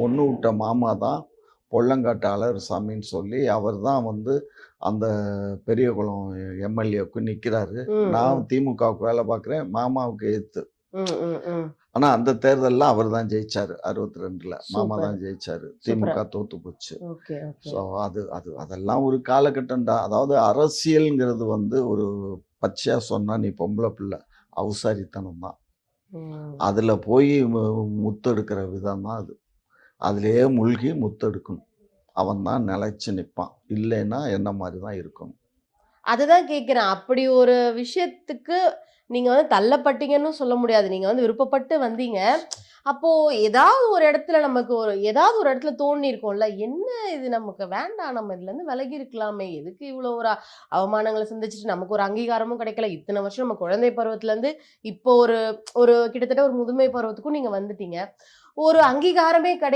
பொண்ணு விட்ட மாமா தான் பொள்ளங்காட்டு அழகர்சாமின்னு சொல்லி அவர் தான் வந்து அந்த பெரியகுளம் எம்எல்ஏவுக்கு நிற்கிறாரு. நான் திமுகவுக்கு வேலை பார்க்குறேன், மாமாவுக்கு எதிர்த்து. ஆனா அந்த தேர்தலில் அவர் தான் ஜெயிச்சாரு. 62ல மாமா தான் ஜெயிச்சாரு. திமுக தோத்து போச்சு. ஸோ அதெல்லாம் ஒரு காலகட்டம்டா. அதாவது அரசியல்ங்கிறது வந்து ஒரு பச்சையா சொன்னா நீ பொம்பளை பிள்ளை அவசாரித்தனம் தான். அதுல போய் முத்தெடுக்கிற விதம் தான் அது. அதுலயே மூழ்கி முத்தெடுக்கணும். அவன் தான் நிலைச்சு நிற்பான். இல்லைன்னா என்ன மாதிரி தான் இருக்கணும். அதுதான் கேட்கிறேன். அப்படி ஒரு விஷயத்துக்கு நீங்க வந்து தள்ளப்பட்டீங்கன்னு சொல்ல முடியாது. நீங்க வந்து விருப்பப்பட்டு வந்தீங்க. அப்போ ஏதாவது ஒரு இடத்துல நமக்கு ஏதாவது ஒரு இடத்துல தோணி இருக்கும்ல, என்ன இது நமக்கு வேண்டாம். நம்ம இதுலேருந்து விலகி இருக்கலாமே. எதுக்கு இவ்வளோ ஒரு அவமானங்கள சந்திச்சுட்டு நமக்கு ஒரு அங்கீகாரமும் கிடைக்கல. இத்தனை வருஷம் நம்ம குழந்தை பருவத்திலேருந்து இப்போ ஒரு ஒரு கிட்டத்தட்ட ஒரு முதுமை பருவத்துக்கும் நீங்க வந்துட்டீங்க. ஒரு அங்கீகாரமே